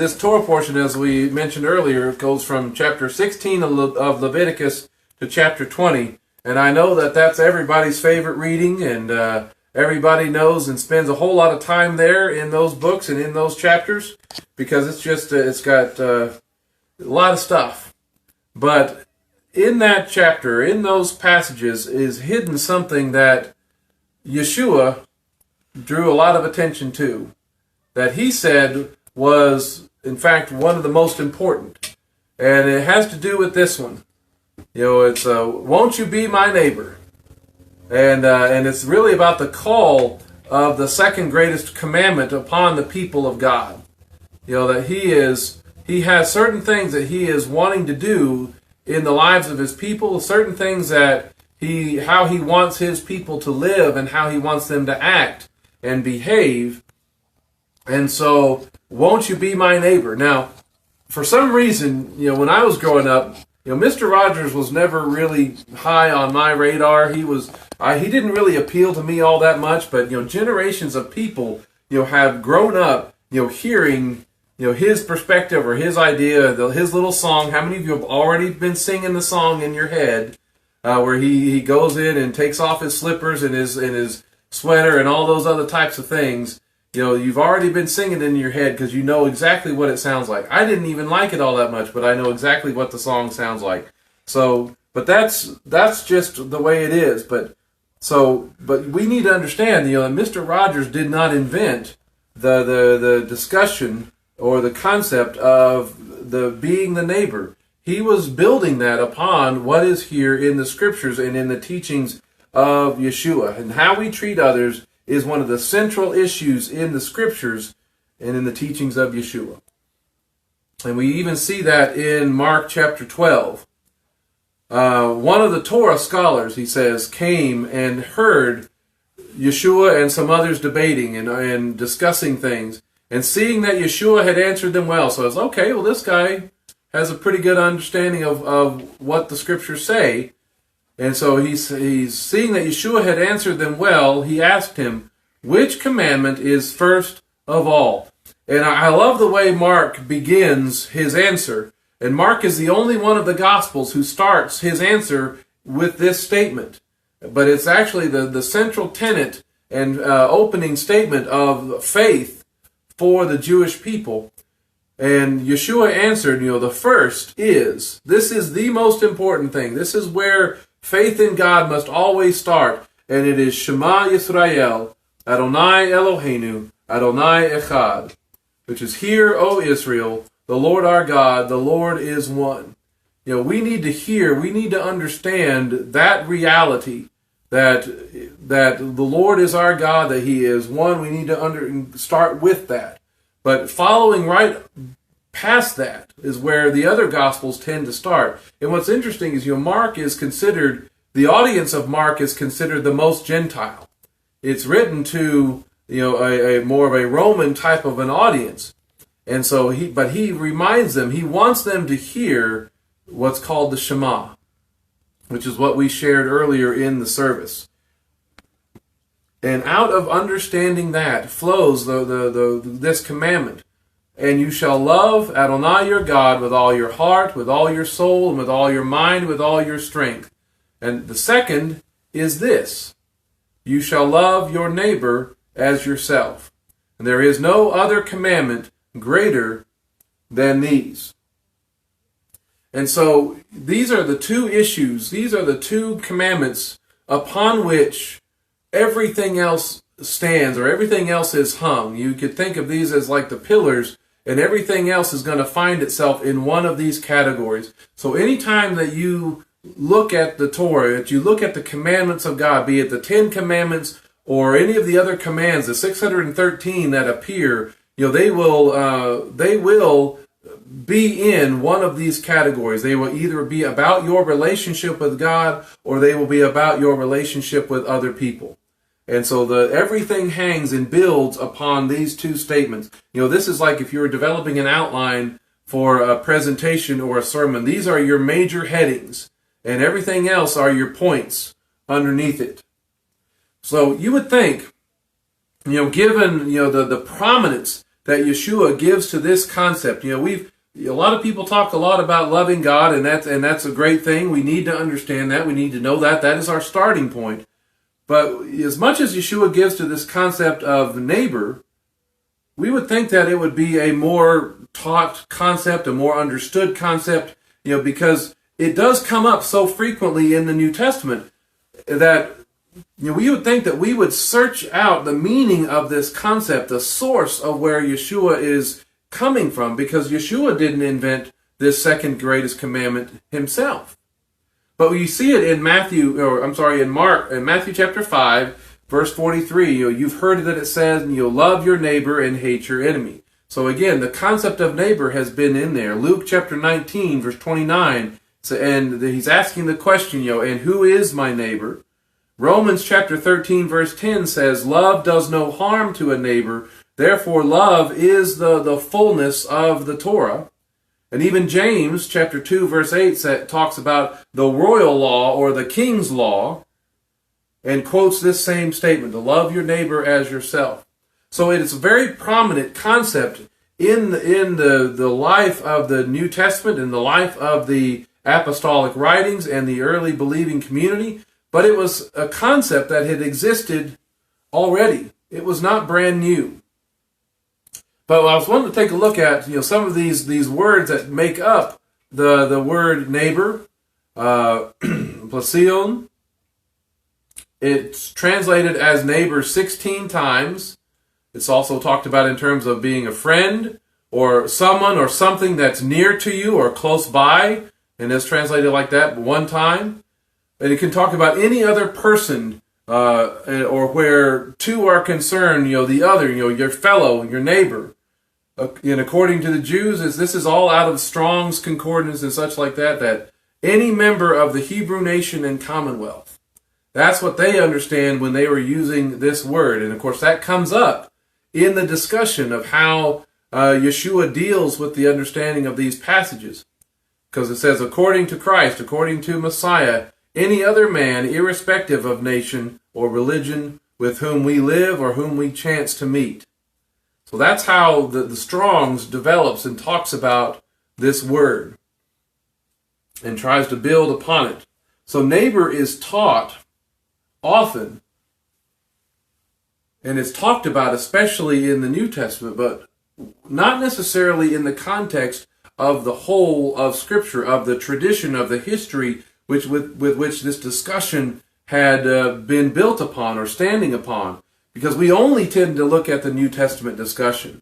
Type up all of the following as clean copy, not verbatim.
this Torah portion, as we mentioned earlier, goes from chapter 16 of Leviticus to chapter 20. And I know that that's everybody's favorite reading, and everybody knows and spends a whole lot of time there in those books and in those chapters, because it's just, it's got a lot of stuff. But in that chapter, in those passages, is hidden something that Yeshua drew a lot of attention to, that he said was, in fact, one of the most important. And it has to do with this one. It's, won't you be my neighbor? And it's really about the call of the second greatest commandment upon the people of God. That he has certain things that he is wanting to do in the lives of his people, certain things that how he wants his people to live and how he wants them to act and behave. And so, won't you be my neighbor? Now, for some reason, when I was growing up, Mr. Rogers was never really high on my radar. He didn't really appeal to me all that much, but generations of people have grown up hearing his perspective or his idea, his little song. How many of you have already been singing the song in your head, where he goes in and takes off his slippers and his sweater and all those other types of things? You've already been singing it in your head because you know exactly what it sounds like. I didn't even like it all that much, but I know exactly what the song sounds like. So, but that's just the way it is. But we need to understand, that Mr. Rogers did not invent the discussion or the concept of the being the neighbor. He was building that upon what is here in the scriptures and in the teachings of Yeshua, and how we treat others is one of the central issues in the scriptures and in the teachings of Yeshua. And we even see that in Mark chapter 12. One of the Torah scholars, he says, came and heard Yeshua and some others debating and discussing things, and seeing that Yeshua had answered them well. So it's okay, well, this guy has a pretty good understanding of what the scriptures say. And so he's seeing that Yeshua had answered them well. He asked him, which commandment is first of all? And I love the way Mark begins his answer. And Mark is the only one of the Gospels who starts his answer with this statement. But it's actually the central tenet and opening statement of faith for the Jewish people. And Yeshua answered, the first is, this is the most important thing. This is where faith in God must always start, and it is Shema Yisrael, Adonai Eloheinu, Adonai Echad, which is, hear, O Israel, the Lord our God, the Lord is one. We need to hear, we need to understand that reality, that the Lord is our God, that He is one. We need to start with that. But following right past that is where the other Gospels tend to start. And what's interesting is, Mark is considered, the audience of Mark is considered the most Gentile. It's written to, a more of a Roman type of an audience. And so he reminds them, he wants them to hear what's called the Shema, which is what we shared earlier in the service. And out of understanding that flows this commandment. And you shall love Adonai your God with all your heart, with all your soul, and with all your mind, with all your strength. And the second is this: you shall love your neighbor as yourself. And there is no other commandment greater than these. And so these are the two issues, these are the two commandments upon which everything else stands, or everything else is hung. You could think of these as like the pillars, and everything else is going to find itself in one of these categories. So anytime that you look at the Torah, that you look at the commandments of God, be it the 10 commandments or any of the other commands, the 613 that appear, they will be in one of these categories. They will either be about your relationship with God, or they will be about your relationship with other people. And so everything hangs and builds upon these two statements. This is like if you were developing an outline for a presentation or a sermon. These are your major headings, and everything else are your points underneath it. So you would think, given the prominence that Yeshua gives to this concept. A lot of people talk a lot about loving God, and that's a great thing. We need to understand that. We need to know that. That is our starting point. But as much as Yeshua gives to this concept of neighbor, we would think that it would be a more taught concept, a more understood concept, because it does come up so frequently in the New Testament that we would think that we would search out the meaning of this concept, the source of where Yeshua is coming from, because Yeshua didn't invent this second greatest commandment himself. But we see it in Matthew chapter 5, verse 43. You've heard that it says, love your neighbor and hate your enemy. So again, the concept of neighbor has been in there. Luke chapter 19, verse 29, and he's asking the question, and who is my neighbor? Romans chapter 13, verse 10 says, love does no harm to a neighbor. Therefore, love is the fullness of the Torah. And even James chapter 2, verse 8 talks about the royal law or the king's law and quotes this same statement, to love your neighbor as yourself. So it is a very prominent concept in the life of the New Testament, in the life of the apostolic writings and the early believing community. But it was a concept that had existed already. It was not brand new. But I was wanting to take a look at some of these words that make up the word neighbor, plasion. It's translated as neighbor 16 times. It's also talked about in terms of being a friend or someone or something that's near to you or close by, and it's translated like that one time. And it can talk about any other person or where two are concerned, the other, your fellow, your neighbor. And according to the Jews, this is all out of Strong's Concordance and such like that any member of the Hebrew nation and commonwealth. That's what they understand when they were using this word. And of course, that comes up in the discussion of how Yeshua deals with the understanding of these passages. Because it says, according to Christ, according to Messiah, any other man, irrespective of nation or religion, with whom we live or whom we chance to meet. So that's how the Strong's develops and talks about this word and tries to build upon it. So neighbor is taught often, and it's talked about especially in the New Testament, but not necessarily in the context of the whole of Scripture, of the tradition, of the history with which this discussion had been built upon or standing upon. Because we only tend to look at the New Testament discussion.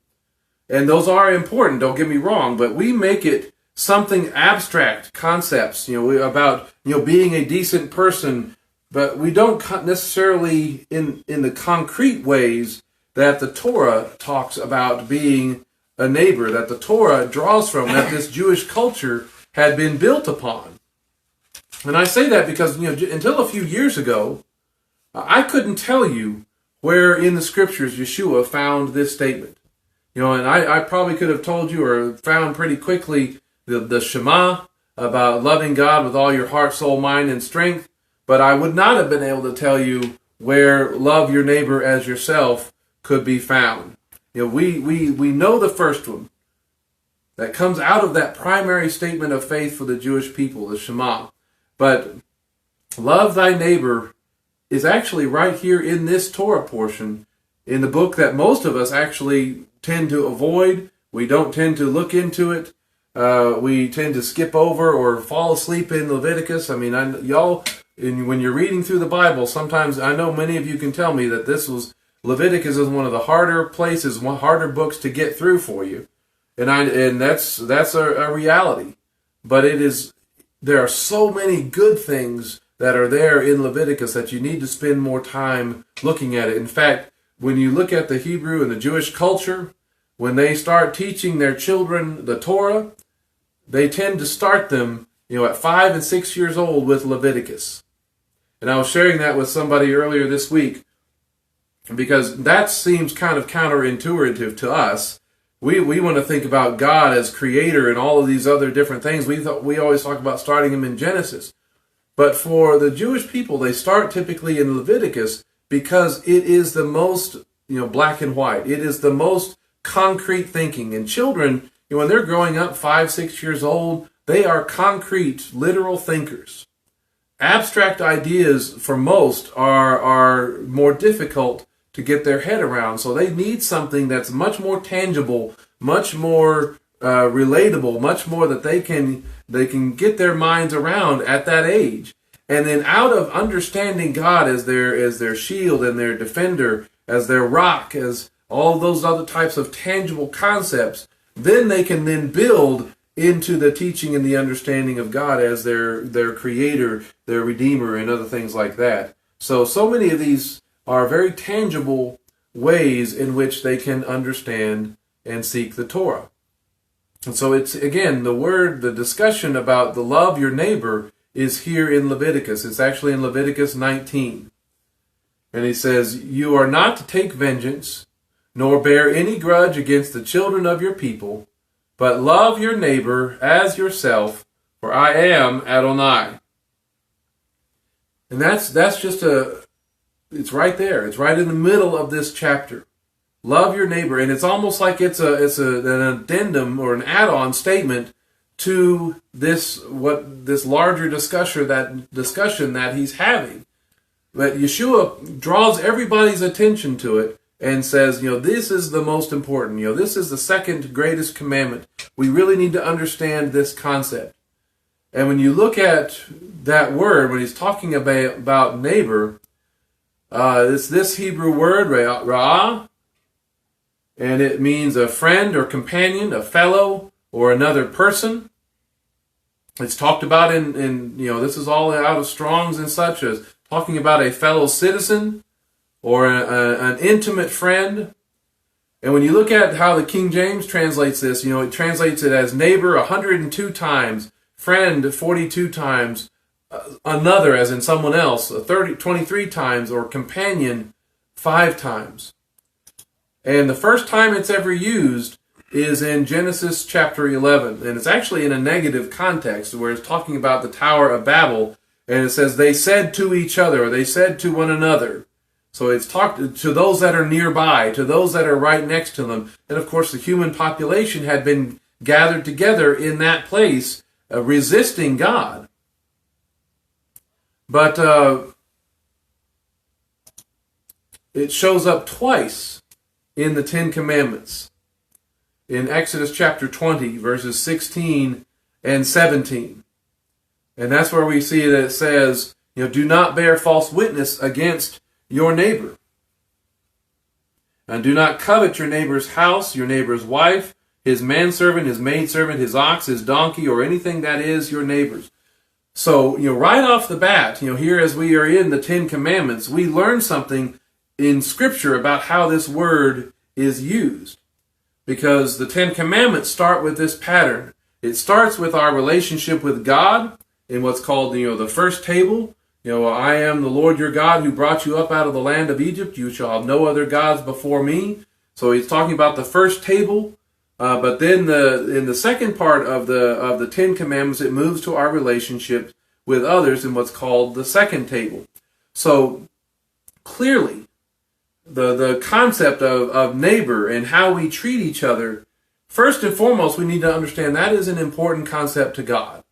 And those are important, don't get me wrong, but we make it something abstract concepts, about being a decent person, but we don't necessarily in the concrete ways that the Torah talks about being a neighbor, that the Torah draws from, that this Jewish culture had been built upon. And I say that because until a few years ago, I couldn't tell you where in the Scriptures Yeshua found this statement. And I probably could have told you or found pretty quickly the Shema about loving God with all your heart, soul, mind, and strength, but I would not have been able to tell you where love your neighbor as yourself could be found. We know the first one that comes out of that primary statement of faith for the Jewish people, the Shema. But love thy neighbor is actually right here in this Torah portion, in the book that most of us actually tend to avoid. We don't tend to look into it. We tend to skip over or fall asleep in Leviticus. I mean, when you're reading through the Bible, sometimes I know many of you can tell me that Leviticus is one of the harder places, harder books to get through for you. And that's a reality. But there are so many good things that are there in Leviticus that you need to spend more time looking at it. In fact, when you look at the Hebrew and the Jewish culture, when they start teaching their children the Torah, they tend to start them, at 5 and 6 years old with Leviticus. And I was sharing that with somebody earlier this week because that seems kind of counterintuitive to us. We want to think about God as creator and all of these other different things. We always talk about starting him in Genesis. But for the Jewish people, they start typically in Leviticus because it is the most, black and white. It is the most concrete thinking. And children, when they're growing up 5, 6 years old, they are concrete, literal thinkers. Abstract ideas, for most, are more difficult to get their head around. So they need something that's much more tangible, much more relatable, much more that they can get their minds around at that age. And then out of understanding God as their shield and their defender, as their rock, as all those other types of tangible concepts, then they can then build into the teaching and the understanding of God as their creator, their redeemer, and other things like that. So many of these are very tangible ways in which they can understand and seek the Torah. And so it's, again, the discussion about the love your neighbor is here in Leviticus. It's actually in Leviticus 19. And he says, "You are not to take vengeance, nor bear any grudge against the children of your people, but love your neighbor as yourself, for I am Adonai." And that's just it's right there. It's right in the middle of this chapter. Love your neighbor, and it's almost like it's an addendum or an add-on statement to this larger discussion that he's having. But Yeshua draws everybody's attention to it and says, this is the most important. This is the second greatest commandment. We really need to understand this concept. And when you look at that word, when he's talking about neighbor, it's this Hebrew word, ra'ah, and it means a friend or companion, a fellow, or another person. It's talked about in this is all out of Strong's and such, as talking about a fellow citizen or an intimate friend. And when you look at how the King James translates this, it translates it as neighbor 102 times, friend 42 times, another as in someone else 23 times, or companion 5 times. And the first time it's ever used is in Genesis chapter 11. And it's actually in a negative context where it's talking about the Tower of Babel. And it says, they said to each other, or they said to one another. So it's talked to those that are nearby, to those that are right next to them. And of course the human population had been gathered together in that place, resisting God. But it shows up twice in the Ten Commandments. In Exodus chapter 20, verses 16 and 17. And that's where we see that it says, do not bear false witness against your neighbor. And do not covet your neighbor's house, your neighbor's wife, his manservant, his maidservant, his ox, his donkey, or anything that is your neighbor's. So, right off the bat, here as we are in the Ten Commandments, we learn something in Scripture about how this word is used. Because the Ten Commandments start with this pattern. It starts with our relationship with God in what's called, the first table. I am the Lord your God who brought you up out of the land of Egypt. You shall have no other gods before me. So he's talking about the first table. But then in the second part of the Ten Commandments, it moves to our relationship with others in what's called the second table. So clearly, the concept of neighbor and how we treat each other, first and foremost, we need to understand that is an important concept to God.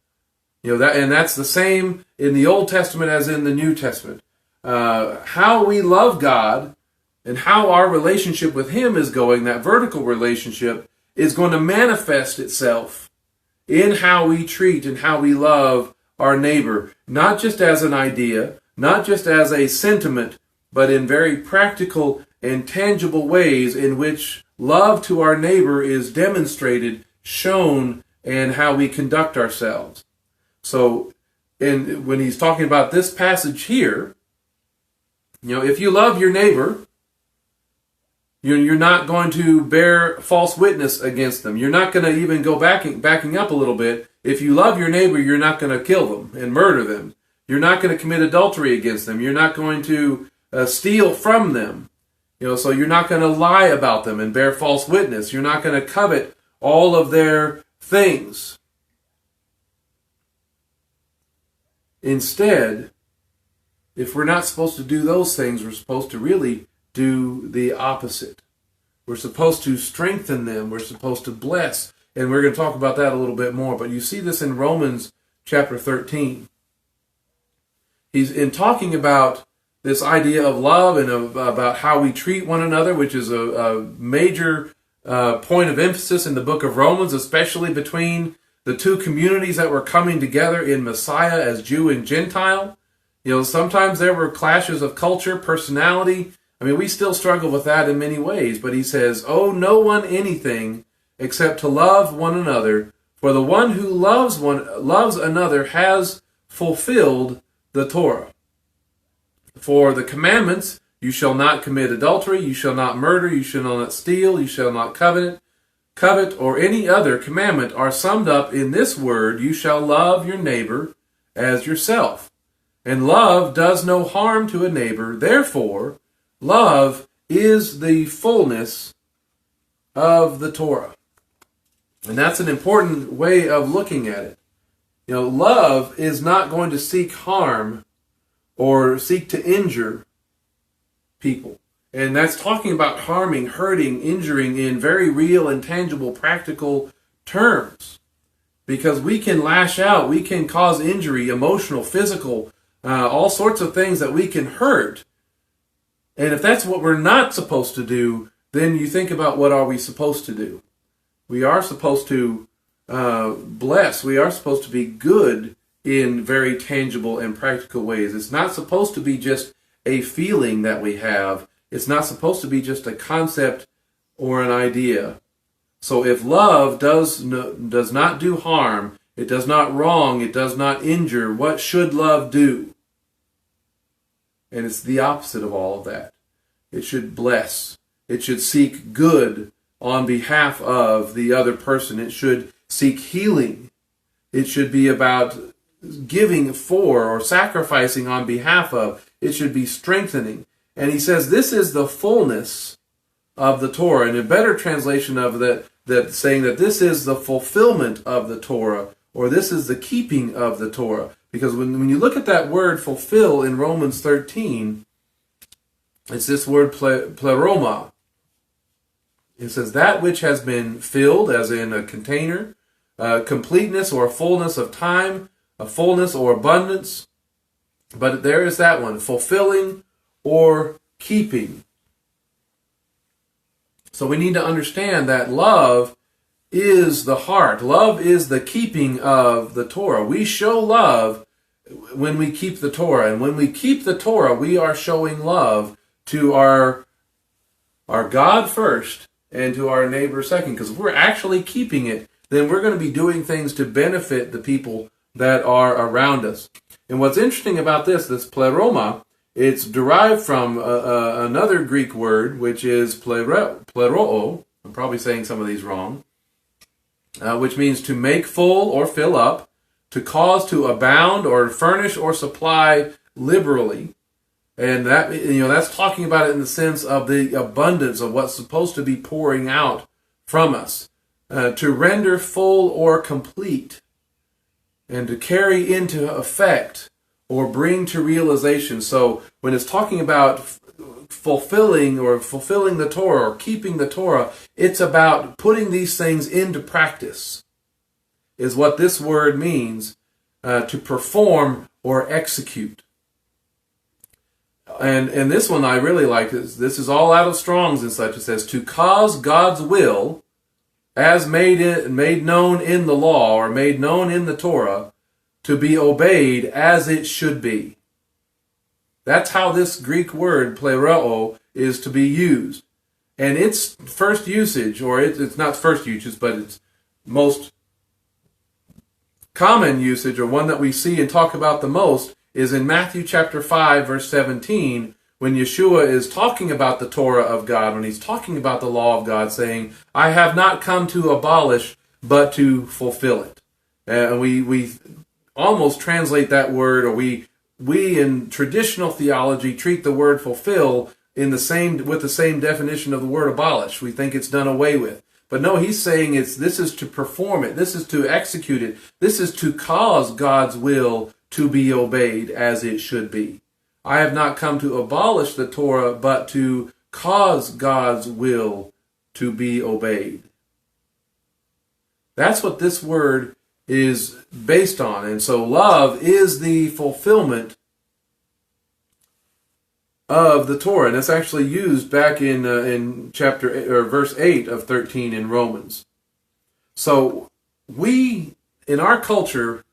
And that's the same in the Old Testament as in the New Testament. How we love God and how our relationship with Him is going, that vertical relationship, is going to manifest itself in how we treat and how we love our neighbor, not just as an idea, not just as a sentiment, but in very practical and tangible ways in which love to our neighbor is demonstrated, shown, and how we conduct ourselves. So, when he's talking about this passage here, if you love your neighbor, you're not going to bear false witness against them. You're not going to even go backing up a little bit. If you love your neighbor, you're not going to kill them and murder them. You're not going to commit adultery against them. You're not going to steal from them. So you're not going to lie about them and bear false witness. You're not going to covet all of their things. Instead, if we're not supposed to do those things, we're supposed to really do the opposite. We're supposed to strengthen them. We're supposed to bless. And we're going to talk about that a little bit more. But you see this in Romans chapter 13. He's in talking about this idea of love and about how we treat one another, which is a major point of emphasis in the book of Romans, especially between the two communities that were coming together in Messiah as Jew and Gentile. You know, sometimes there were clashes of culture, personality. I mean, we still struggle with that in many ways. But he says, owe no one anything except to love one another. For the one who loves another has fulfilled the Torah. For the commandments, you shall not commit adultery, you shall not murder, you shall not steal, you shall not covet, or any other commandment are summed up in this word, you shall love your neighbor as yourself. And love does no harm to a neighbor. Therefore, love is the fullness of the Torah. And that's an important way of looking at it. You know, love is not going to seek harm or seek to injure people. And that's talking about harming, hurting, injuring in very real and tangible, practical terms. Because we can lash out, we can cause injury, emotional, physical, all sorts of things that we can hurt. And if that's what we're not supposed to do, then you think about what are we supposed to do. We are supposed to bless. We are supposed to be good in very tangible and practical ways. It's not supposed to be just a feeling that we have. It's not supposed to be just a concept or an idea. So if love does not do harm, it does not wrong, it does not injure, what should love do? And it's the opposite of all of that. It should bless. It should seek good on behalf of the other person. It should seek healing. It should be about giving for or sacrificing on behalf of. It should be strengthening. And he says this is the fullness of the Torah. And a better translation of that saying that this is the fulfillment of the Torah, or this is the keeping of the Torah. Because when you look at that word fulfill in Romans 13, it's this word pleroma. It says that which has been filled, as in a container, completeness or fullness of time, a fullness or abundance. But there is that one, fulfilling or keeping. So we need to understand that love is the heart. Love is the keeping of the Torah. We show love when we keep the Torah. And when we keep the Torah, we are showing love to our God first and to our neighbor second. Because if we're actually keeping it, then we're going to be doing things to benefit the people that are around us. And what's interesting about this pleroma, it's derived from another Greek word, which is pleroo. I'm probably saying some of these wrong. Which means to make full or fill up, to cause to abound or furnish or supply liberally. And that, that's talking about it in the sense of the abundance of what's supposed to be pouring out from us. To render full or complete, and to carry into effect or bring to realization. So when it's talking about fulfilling the Torah or keeping the Torah, it's about putting these things into practice, is what this word means, to perform or execute. And this one I really like. This is all out of Strong's and such. It says, to cause God's will, as made known in the law or made known in the Torah, to be obeyed as it should be. That's how this Greek word, pleroo, is to be used. And its first usage, or it's not first usage, but its most common usage, or one that we see and talk about the most, is in Matthew chapter 5, verse 17, when Yeshua is talking about the Torah of God, when he's talking about the law of God, saying, I have not come to abolish, but to fulfill it. And we almost translate that word, or we in traditional theology treat the word fulfill with the same definition of the word abolish. We think it's done away with. But no, he's saying this is to perform it. This is to execute it. This is to cause God's will to be obeyed as it should be. I have not come to abolish the Torah, but to cause God's will to be obeyed. That's what this word is based on. And so love is the fulfillment of the Torah. And it's actually used back in chapter or verse 8 of 13 in Romans. So we, in our culture,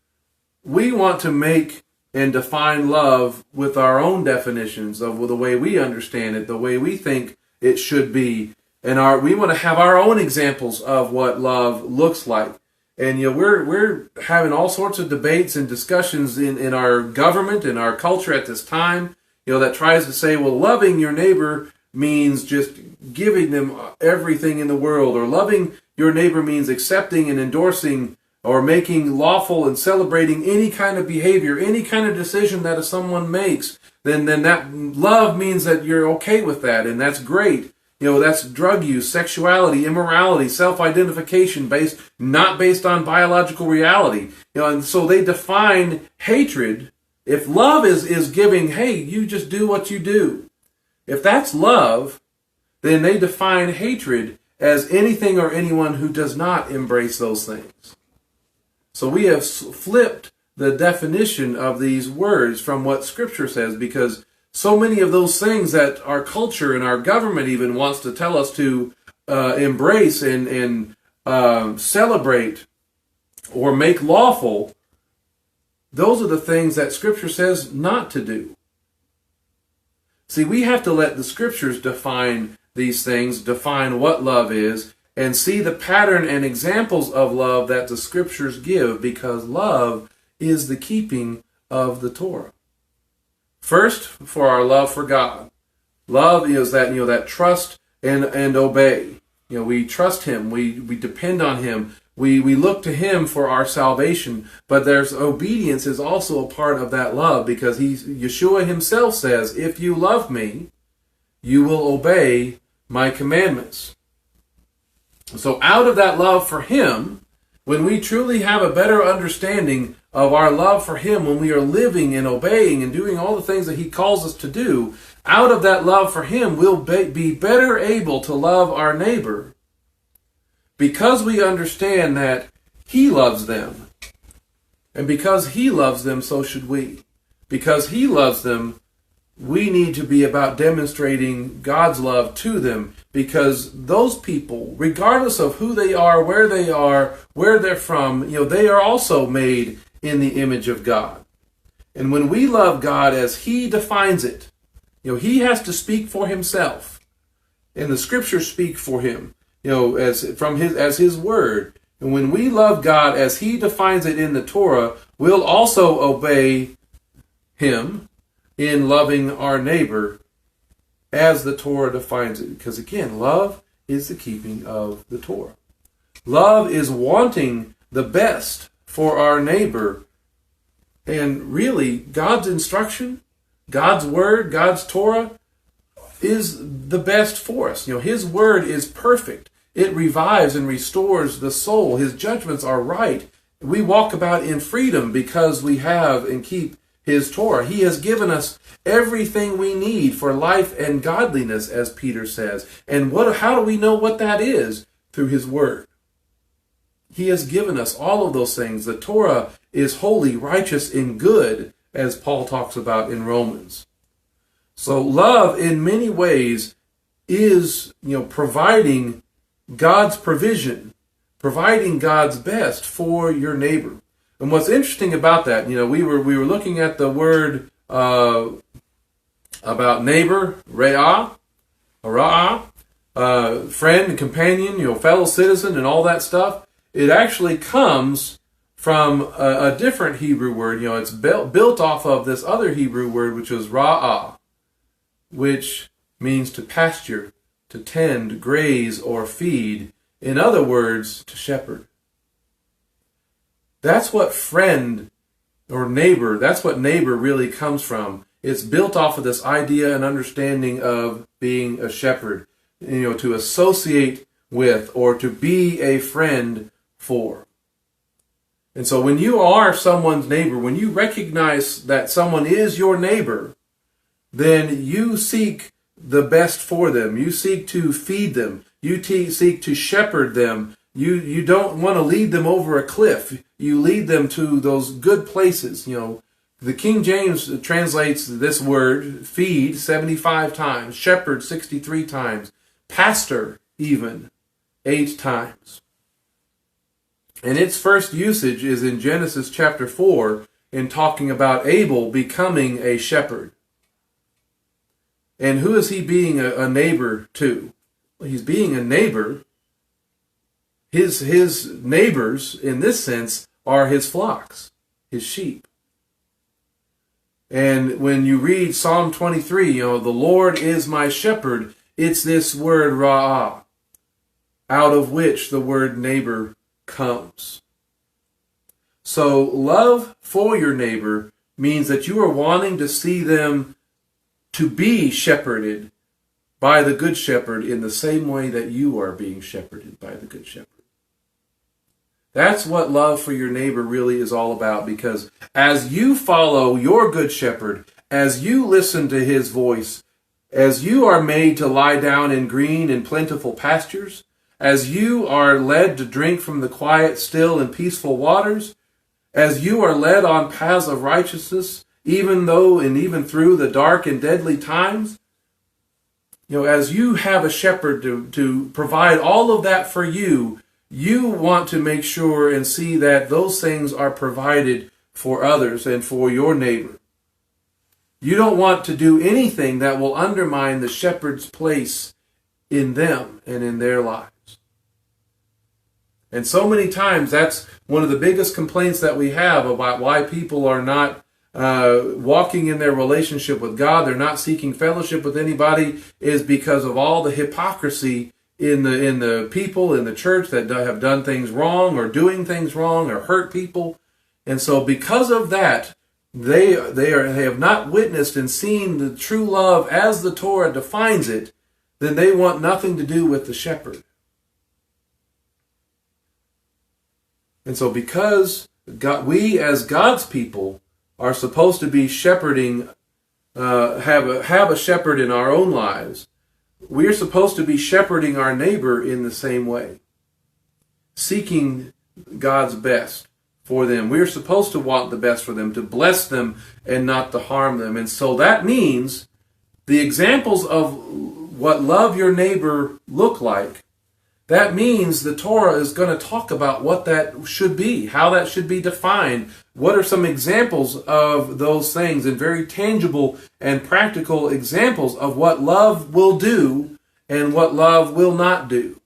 we want to make and define love with our own definitions of the way we understand it, the way we think it should be. And we want to have our own examples of what love looks like. And we're having all sorts of debates and discussions in our government, in our culture at this time, that tries to say, well, loving your neighbor means just giving them everything in the world, or loving your neighbor means accepting and endorsing or making lawful and celebrating any kind of behavior, any kind of decision that if someone makes, then that love means that you're okay with that, and that's great. That's drug use, sexuality, immorality, self-identification not based on biological reality. And so they define hatred. If love is giving, hey, you just do what you do. If that's love, then they define hatred as anything or anyone who does not embrace those things. So we have flipped the definition of these words from what Scripture says, because so many of those things that our culture and our government even wants to tell us to embrace and celebrate or make lawful, those are the things that Scripture says not to do. See, we have to let the Scriptures define these things, define what love is, and see the pattern and examples of love that the Scriptures give, because love is the keeping of the Torah. First, for our love for God. Love is that trust and obey. We trust Him. We depend on Him. We look to Him for our salvation. But there's obedience is also a part of that love, because Yeshua Himself says, if you love me, you will obey my commandments. So out of that love for Him, when we truly have a better understanding of our love for Him, when we are living and obeying and doing all the things that He calls us to do, out of that love for Him, we'll be better able to love our neighbor, because we understand that He loves them. And because He loves them, so should we. Because He loves them, we need to be about demonstrating God's love to them, because those people, regardless of who they are, where they're from, they are also made in the image of God. And when we love God as He defines it, He has to speak for Himself, and the Scriptures speak for Him, as His Word. And when we love God as He defines it in the Torah, we'll also obey Him in loving our neighbor as the Torah defines it. Because again, love is the keeping of the Torah. Love is wanting the best for our neighbor. And really, God's instruction, God's Word, God's Torah is the best for us. His Word is perfect. It revives and restores the soul. His judgments are right. We walk about in freedom because we have and keep His Torah. He has given us everything we need for life and godliness, as Peter says. And how do we know what that is? Through His Word. He has given us all of those things. The Torah is holy, righteous, and good, as Paul talks about in Romans. So love, in many ways, is providing God's provision, providing God's best for your neighbor. And what's interesting about that, we were looking at the word about neighbor, ra'ah, friend, companion, fellow citizen, and all that stuff. It actually comes from a different Hebrew word. It's built off of this other Hebrew word, which is ra'ah, which means to pasture, to tend, graze, or feed. In other words, to shepherd. That's what friend or neighbor, that's what neighbor really comes from. It's built off of this idea and understanding of being a shepherd, to associate with or to be a friend for. And so when you are someone's neighbor, when you recognize that someone is your neighbor, then you seek the best for them. You seek to feed them. You seek to shepherd them. You don't want to lead them over a cliff. You lead them to those good places. The King James translates this word, feed, 75 times, shepherd 63 times, pastor even 8 times. And its first usage is in Genesis chapter 4 in talking about Abel becoming a shepherd. And who is he being a neighbor to? Well, he's being a neighbor. His neighbors, in this sense, are his flocks, his sheep. And when you read Psalm 23, the Lord is my shepherd, it's this word ra'ah, out of which the word neighbor comes. So love for your neighbor means that you are wanting to see them to be shepherded by the Good Shepherd in the same way that you are being shepherded by the Good Shepherd. That's what love for your neighbor really is all about, because as you follow your Good Shepherd, as you listen to his voice, as you are made to lie down in green and plentiful pastures, as you are led to drink from the quiet, still, and peaceful waters, as you are led on paths of righteousness, even through the dark and deadly times, as you have a shepherd to provide all of that for you, you want to make sure and see that those things are provided for others and for your neighbor. You don't want to do anything that will undermine the shepherd's place in them and in their lives. And so many times that's one of the biggest complaints that we have about why people are not walking in their relationship with God. They're not seeking fellowship with anybody, is because of all the hypocrisy in the people in the church that have done things wrong or doing things wrong or hurt people. And so because of that, they have not witnessed and seen the true love as the Torah defines it, then they want nothing to do with the shepherd. And so because we as God's people are supposed to be shepherding, have a shepherd in our own lives, we are supposed to be shepherding our neighbor in the same way, seeking God's best for them. We're supposed to want the best for them, to bless them and not to harm them. And so that means the examples of what love your neighbor look like, that means the Torah is going to talk about what that should be, how that should be defined. What are some examples of those things, and very tangible and practical examples of what love will do and what love will not do.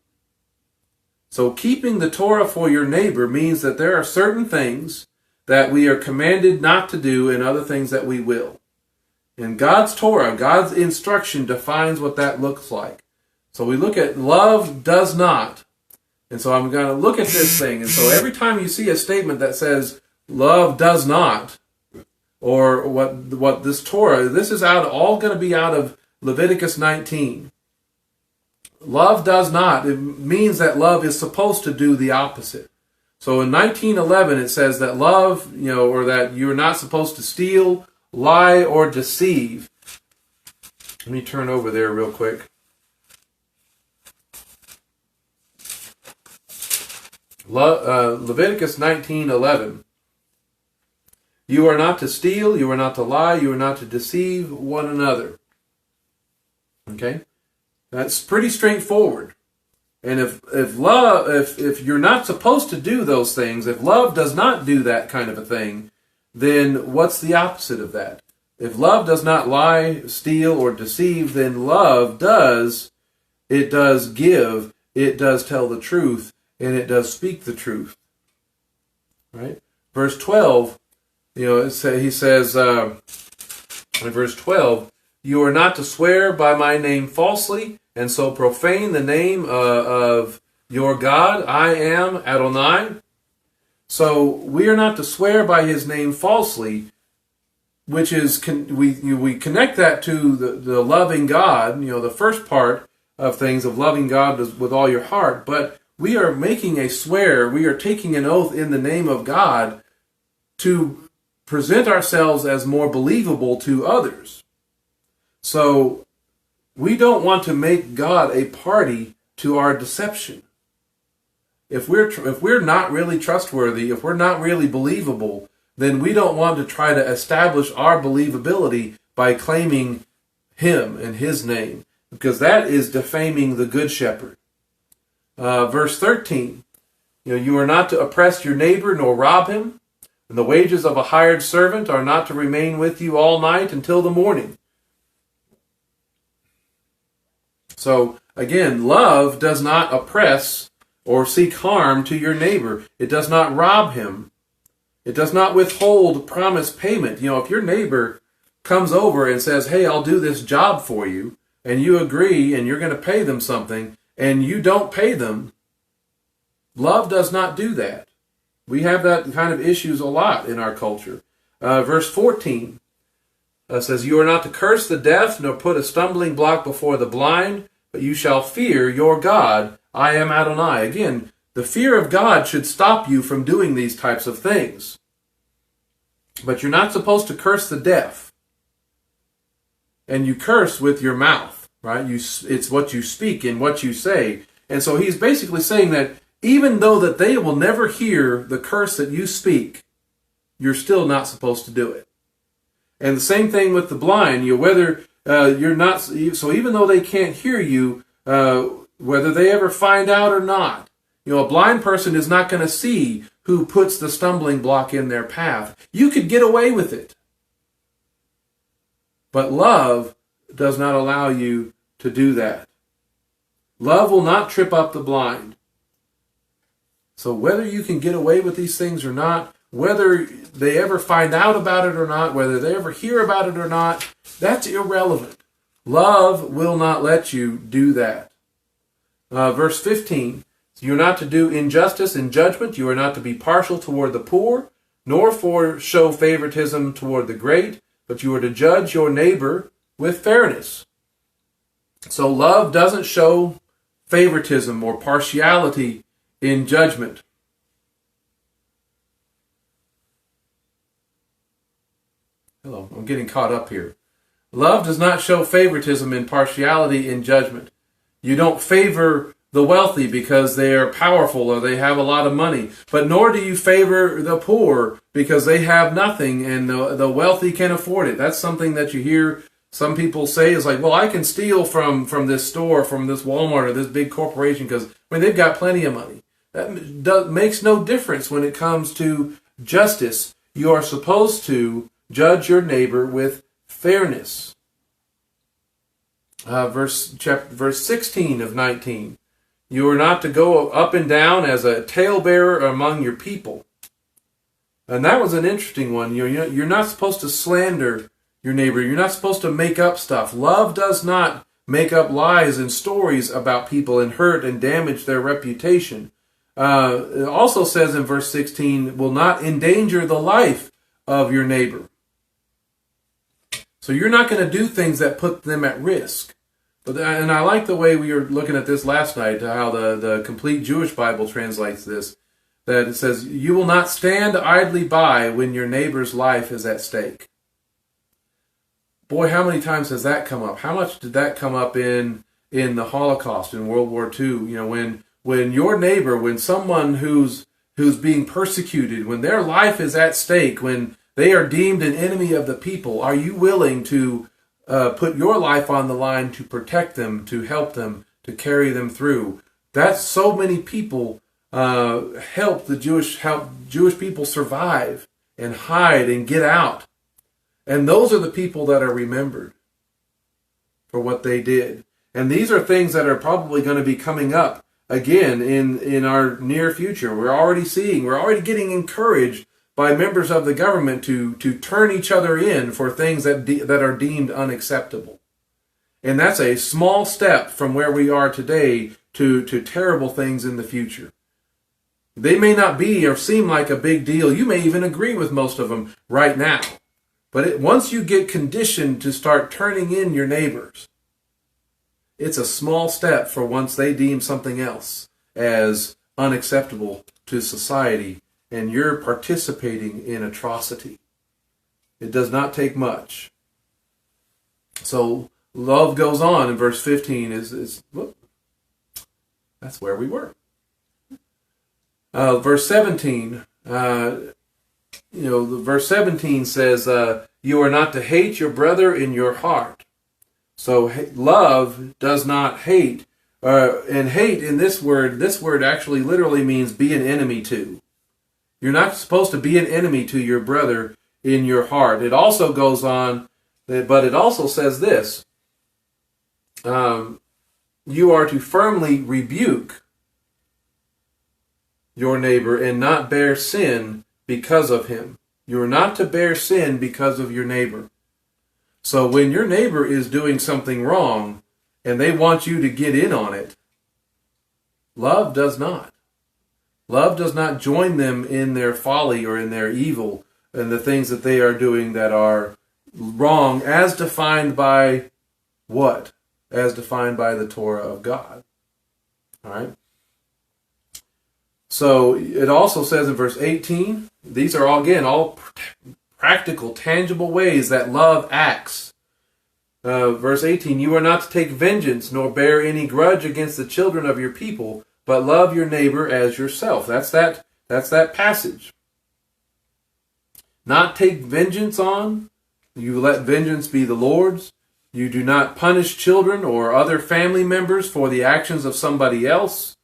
So keeping the Torah for your neighbor means that there are certain things that we are commanded not to do and other things that we will. And God's Torah, God's instruction defines what that looks like. So we look at love does not. And so I'm going to look at this thing. And so every time you see a statement that says love does not, or what this Torah, this is all going to be out of Leviticus 19. Love does not. It means that love is supposed to do the opposite. So in 19:11 it says that love, or that you're not supposed to steal, lie, or deceive. Let me turn over there real quick. Leviticus 19:11. You are not to steal, you are not to lie, you are not to deceive one another. Okay? That's pretty straightforward. And if you're not supposed to do those things, if love does not do that kind of a thing, then what's the opposite of that? If love does not lie, steal, or deceive, then love does give, it does tell the truth, and it does speak the truth. Right? Verse 12, he says in verse 12, you are not to swear by my name falsely, and so profane the name of your God. I am Adonai. So we are not to swear by his name falsely, which is, we connect that to the loving God, the first part of things, of loving God with all your heart. But we are making a swear, we are taking an oath in the name of God to present ourselves as more believable to others. So we don't want to make God a party to our deception. If we're not really trustworthy, if we're not really believable, then we don't want to try to establish our believability by claiming him and his name, because that is defaming the Good Shepherd. Verse 13, you are not to oppress your neighbor nor rob him, and the wages of a hired servant are not to remain with you all night until the morning. So, again, love does not oppress or seek harm to your neighbor. It does not rob him. It does not withhold promised payment. If your neighbor comes over and says, hey, I'll do this job for you, and you agree and you're going to pay them something, and you don't pay them, love does not do that. We have that kind of issues a lot in our culture. Verse 14 says, you are not to curse the deaf, nor put a stumbling block before the blind, but you shall fear your God. I am Adonai. Again, the fear of God should stop you from doing these types of things. But you're not supposed to curse the deaf. And you curse with your mouth, right? It's what you speak and what you say. And so he's basically saying that even though that they will never hear the curse that you speak, you're still not supposed to do it. And the same thing with the blind. Whether you're not, so even though they can't hear you, whether they ever find out or not, a blind person is not going to see who puts the stumbling block in their path. You could get away with it. But love does not allow you to do that. Love will not trip up the blind. So whether you can get away with these things or not, whether they ever find out about it or not, whether they ever hear about it or not, that's irrelevant. Love will not let you do that. Verse 15, you are not to do injustice in judgment. You are not to be partial toward the poor, nor show favoritism toward the great, but you are to judge your neighbor with fairness. So love doesn't show favoritism or partiality in judgment. Hello, I'm getting caught up here. Love does not show favoritism and partiality in judgment. You don't favor the wealthy because they are powerful or they have a lot of money, but nor do you favor the poor because they have nothing and the wealthy can afford it. That's something that you hear some people say is like, well, I can steal from this store, from this Walmart or this big corporation because they've got plenty of money. That makes no difference when it comes to justice. You are supposed to judge your neighbor with fairness. Verse 16 of 19. You are not to go up and down as a talebearer among your people. And that was an interesting one. You're not supposed to slander your neighbor. You're not supposed to make up stuff. Love does not make up lies and stories about people and hurt and damage their reputation. It also says in verse 16, will not endanger the life of your neighbor. So you're not going to do things that put them at risk. And I like the way we were looking at this last night, how the Complete Jewish Bible translates this, that it says, you will not stand idly by when your neighbor's life is at stake. Boy, how many times has that come up? How much did that come up in the Holocaust, in World War II? When your neighbor, when someone who's being persecuted, when their life is at stake, when they are deemed an enemy of the people, are you willing to put your life on the line to protect them, to help them, to carry them through? That's so many people help Jewish people survive and hide and get out. And those are the people that are remembered for what they did. And these are things that are probably going to be coming up again in our near future. We're already getting encouraged by members of the government to turn each other in for things that are deemed unacceptable. And that's a small step from where we are today to terrible things in the future. They may not be or seem like a big deal. You may even agree with most of them right now. But once you get conditioned to start turning in your neighbors, it's a small step for once they deem something else as unacceptable to society and you're participating in atrocity. It does not take much. So love goes on in verse 15. That's where we were. Verse 17, verse 17 says, you are not to hate your brother in your heart. So love does not hate. And hate in this word actually literally means be an enemy to. You're not supposed to be an enemy to your brother in your heart. It also goes on, but it also says this. You are to firmly rebuke your neighbor and not bear sin because of him. You are not to bear sin because of your neighbor. So when your neighbor is doing something wrong and they want you to get in on it, love does not. Love does not join them in their folly or in their evil and the things that they are doing that are wrong, as defined by what? As defined by the Torah of God. All right? So it also says in verse 18, these are all practical, tangible ways that love acts. Verse 18, you are not to take vengeance nor bear any grudge against the children of your people, but love your neighbor as yourself. That's that passage. Not take vengeance on. You let vengeance be the Lord's. You do not punish children or other family members for the actions of somebody else.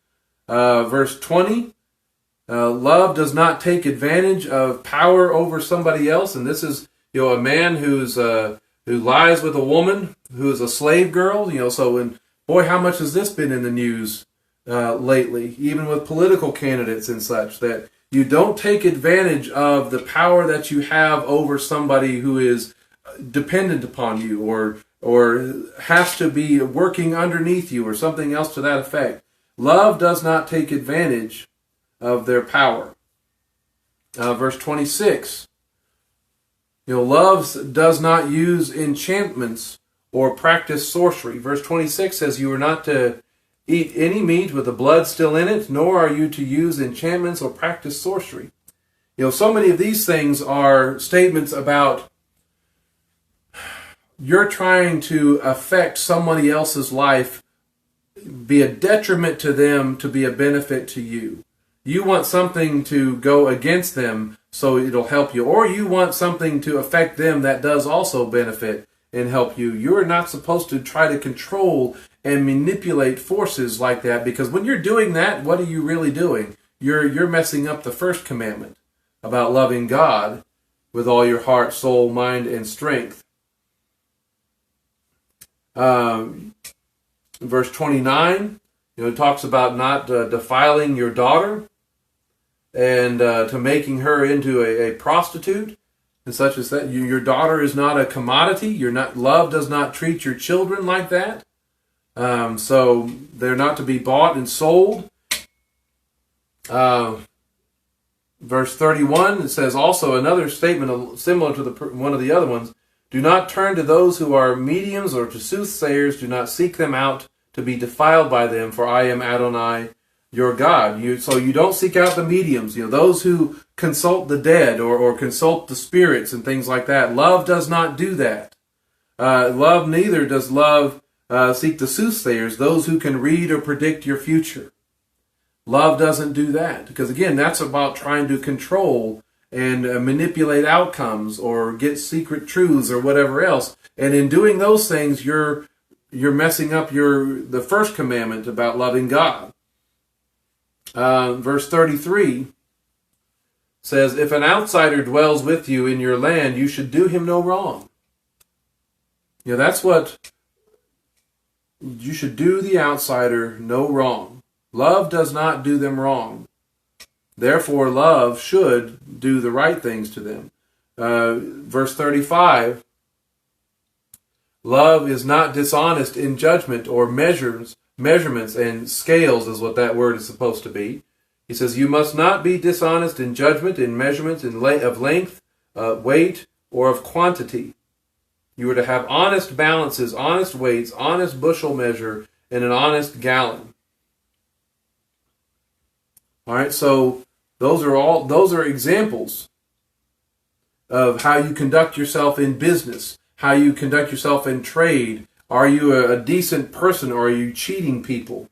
Verse 20, love does not take advantage of power over somebody else. And this is, a man who lies with a woman who is a slave girl. How much has this been in the news lately, even with political candidates and such, that you don't take advantage of the power that you have over somebody who is dependent upon you or has to be working underneath you or something else to that effect. Love does not take advantage of their power. Verse 26, love does not use enchantments or practice sorcery. Verse 26 says you are not to eat any meat with the blood still in it, nor are you to use enchantments or practice sorcery. So many of these things are statements about you're trying to affect somebody else's life, be a detriment to them to be a benefit to you. You want something to go against them so it'll help you, or you want something to affect them that does also benefit and help you. You're not supposed to try to control and manipulate forces like that, because when you're doing that, what are you really doing? You're messing up the first commandment about loving God with all your heart, soul, mind, and strength. Verse 29, it talks about not defiling your daughter and to making her into a prostitute and such as that. Your daughter is not a commodity. Love does not treat your children like that. So they're not to be bought and sold. Verse 31, it says also another statement similar to one of the other ones. Do not turn to those who are mediums or to soothsayers. Do not seek them out to be defiled by them, for I am Adonai, your God. So you don't seek out the mediums, those who consult the dead or consult the spirits and things like that. Love does not do that. Neither does love seek the soothsayers, those who can read or predict your future. Love doesn't do that, because again, that's about trying to control and manipulate outcomes or get secret truths or whatever else. And in doing those things, you're messing up the first commandment about loving God. Verse 33 says, if an outsider dwells with you in your land, you should do him no wrong. That's what you should do the outsider no wrong. Love does not do them wrong. Therefore, love should do the right things to them. Verse 35, love is not dishonest in judgment or measurements and scales is what that word is supposed to be. He says, you must not be dishonest in judgment, in measurements, of length, weight, or of quantity. You are to have honest balances, honest weights, honest bushel measure, and an honest gallon. All right, so those are examples of how you conduct yourself in business, how you conduct yourself in trade. Are you a decent person, or are you cheating people?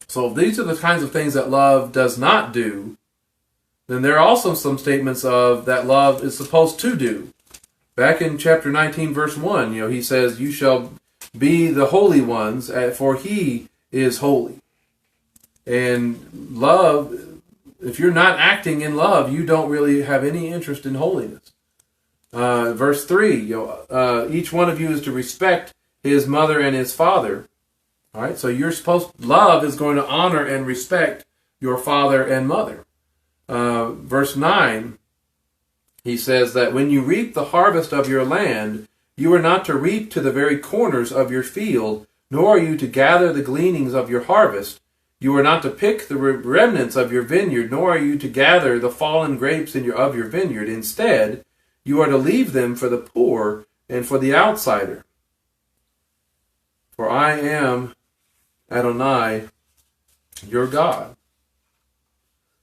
So if these are the kinds of things that love does not do, then there are also some statements of that love is supposed to do. Back in chapter 19, verse 1, he says, "You shall be the holy ones, for he is holy." And love, if you're not acting in love, you don't really have any interest in holiness. Verse 3, each one of you is to respect his mother and his father. All right, so love is going to honor and respect your father and mother. Verse 9, he says that when you reap the harvest of your land, you are not to reap to the very corners of your field, nor are you to gather the gleanings of your harvest. You are not to pick the remnants of your vineyard, nor are you to gather the fallen grapes of your vineyard. Instead, you are to leave them for the poor and for the outsider. For I am Adonai, your God.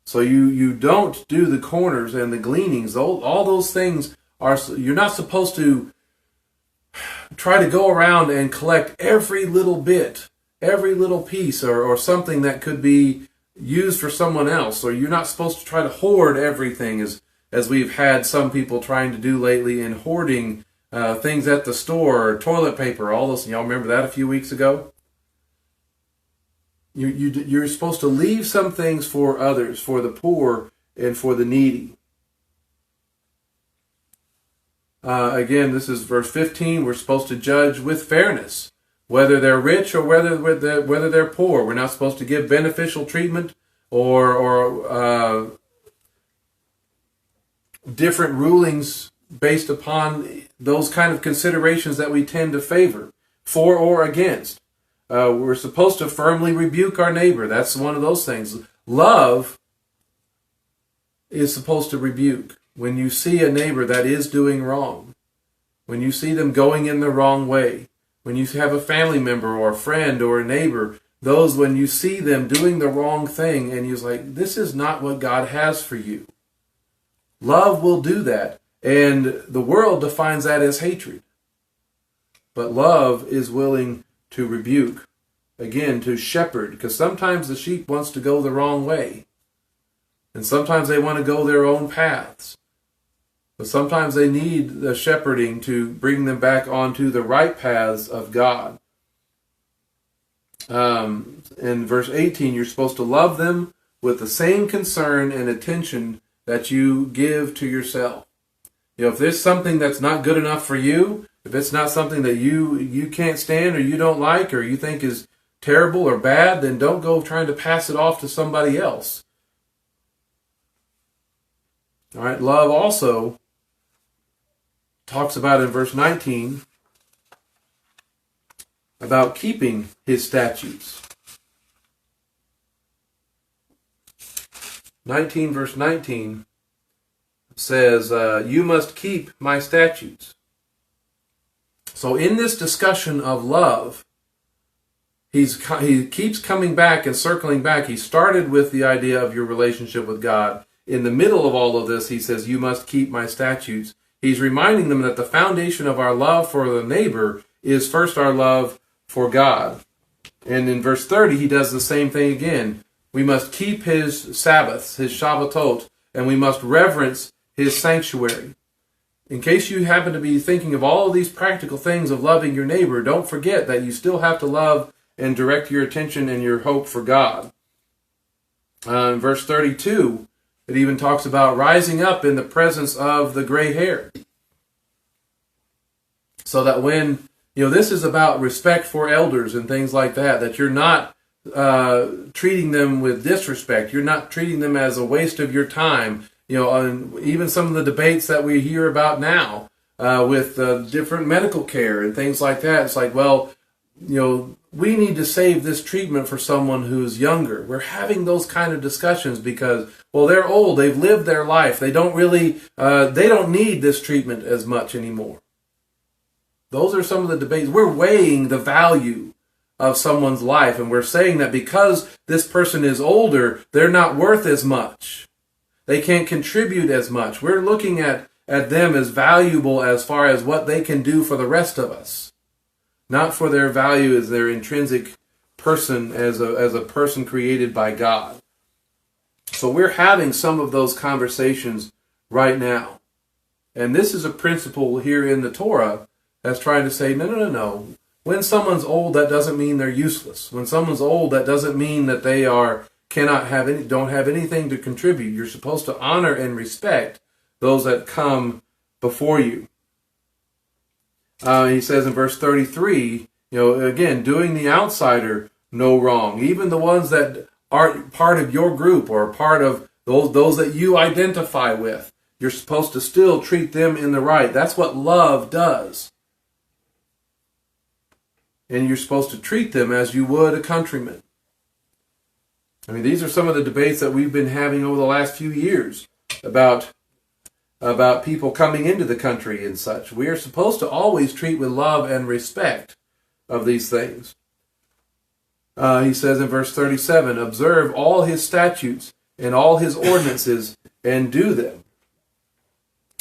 So you don't do the corners and the gleanings. All those things you're not supposed to try to go around and collect every little bit, every little piece, or something that could be used for someone else. Or you're not supposed to try to hoard everything, as we've had some people trying to do lately, in hoarding things at the store, toilet paper, all those. Y'all remember that a few weeks ago? You're supposed to leave some things for others, for the poor and for the needy. Again, this is verse 15. We're supposed to judge with fairness, whether they're rich or whether they're poor. We're not supposed to give beneficial treatment or different rulings based upon those kind of considerations that we tend to favor, for or against. We're supposed to firmly rebuke our neighbor. That's one of those things. Love is supposed to rebuke. When you see a neighbor that is doing wrong, when you see them going in the wrong way, when you have a family member or a friend or a neighbor, when you see them doing the wrong thing and you're like, this is not what God has for you. Love will do that. And the world defines that as hatred. But love is willing to rebuke, again, to shepherd, because sometimes the sheep wants to go the wrong way. And sometimes they want to go their own paths. But sometimes they need the shepherding to bring them back onto the right paths of God. In verse 18, you're supposed to love them with the same concern and attention that you give to yourself. If there's something that's not good enough for you, if it's not something that you can't stand or you don't like or you think is terrible or bad, then don't go trying to pass it off to somebody else. All right, love also talks about in verse 19 about keeping his statutes. 19 verse 19 says, you must keep my statutes. So in this discussion of love, he keeps coming back and circling back. He started with the idea of your relationship with God. In the middle of all of this, he says, you must keep my statutes. He's reminding them that the foundation of our love for the neighbor is first our love for God. And in verse 30, he does the same thing again. We must keep his Sabbaths, his Shabbatot, and we must reverence his sanctuary. In case you happen to be thinking of all of these practical things of loving your neighbor, don't forget that you still have to love and direct your attention and your hope for God. In verse 32, it even talks about rising up in the presence of the gray hair. So that when, this is about respect for elders and things like that you're not treating them with disrespect. You're not treating them as a waste of your time. And even some of the debates that we hear about now with different medical care and things like that. It's like, well, we need to save this treatment for someone who's younger. We're having those kind of discussions because, well, they're old. They've lived their life. They don't really, they don't need this treatment as much anymore. Those are some of the debates. We're weighing the value of someone's life, and we're saying that because this person is older, they're not worth as much. They can't contribute as much. We're looking at them as valuable as far as what they can do for the rest of us, not for their value as their intrinsic person as a person created by God. So we're having some of those conversations right now. And this is a principle here in the Torah that's trying to say, no. When someone's old, that doesn't mean they're useless. When someone's old, that doesn't mean that they don't have anything to contribute. You're supposed to honor and respect those that come before you. He says in verse 33, again, doing the outsider no wrong. Even the ones that aren't part of your group or part of those that you identify with, you're supposed to still treat them in the right. That's what love does. And you're supposed to treat them as you would a countryman. I mean, these are some of the debates that we've been having over the last few years about people coming into the country and such. We are supposed to always treat with love and respect of these things. He says in verse 37, observe all his statutes and all his ordinances and do them.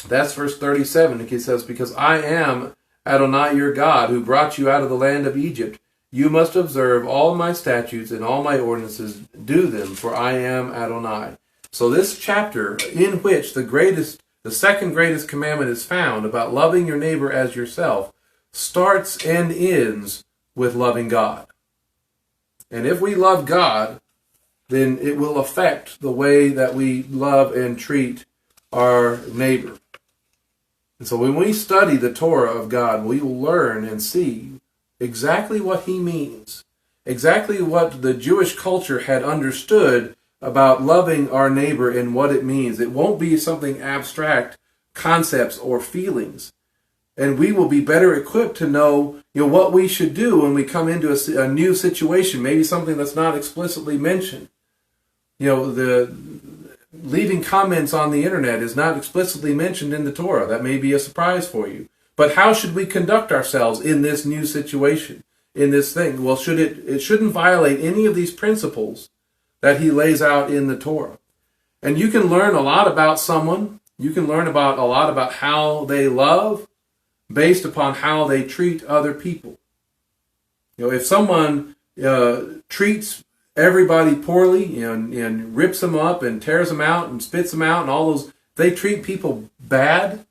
That's verse 37. He says, because I am Adonai your God, who brought you out of the land of Egypt. You must observe all my statutes and all my ordinances, do them, for I am Adonai. So this chapter, in which the second greatest commandment is found, about loving your neighbor as yourself, starts and ends with loving God. And if we love God, then it will affect the way that we love and treat our neighbor. And so when we study the Torah of God, we will learn and see exactly what he means, exactly what the Jewish culture had understood about loving our neighbor and what it means. It won't be something abstract concepts or feelings. And we will be better equipped to know, what we should do when we come into a new situation, maybe something that's not explicitly mentioned. The leaving comments on the internet is not explicitly mentioned in the Torah. That may be a surprise for you. But how should we conduct ourselves in this new situation, in this thing? Well, it shouldn't violate any of these principles that he lays out in the Torah. And you can learn a lot about someone. You can learn a lot about how they love based upon how they treat other people. If someone treats everybody poorly and rips them up and tears them out and spits them out and all those, they treat people bad,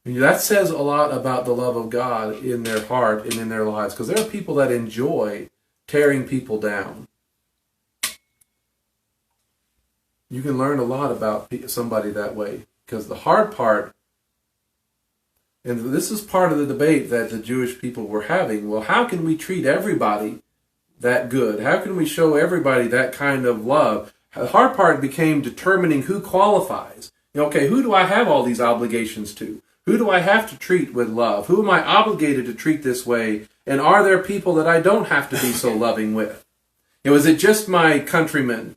that says a lot about the love of God in their heart and in their lives, because there are people that enjoy tearing people down. You can learn a lot about somebody that way, because the hard part, and this is part of the debate that the Jewish people were having, well, how can we treat everybody that good? How can we show everybody that kind of love? The hard part became determining who qualifies. Okay, who do I have all these obligations to? Who do I have to treat with love? Who am I obligated to treat this way? And are there people that I don't have to be so loving with? Is it just my countrymen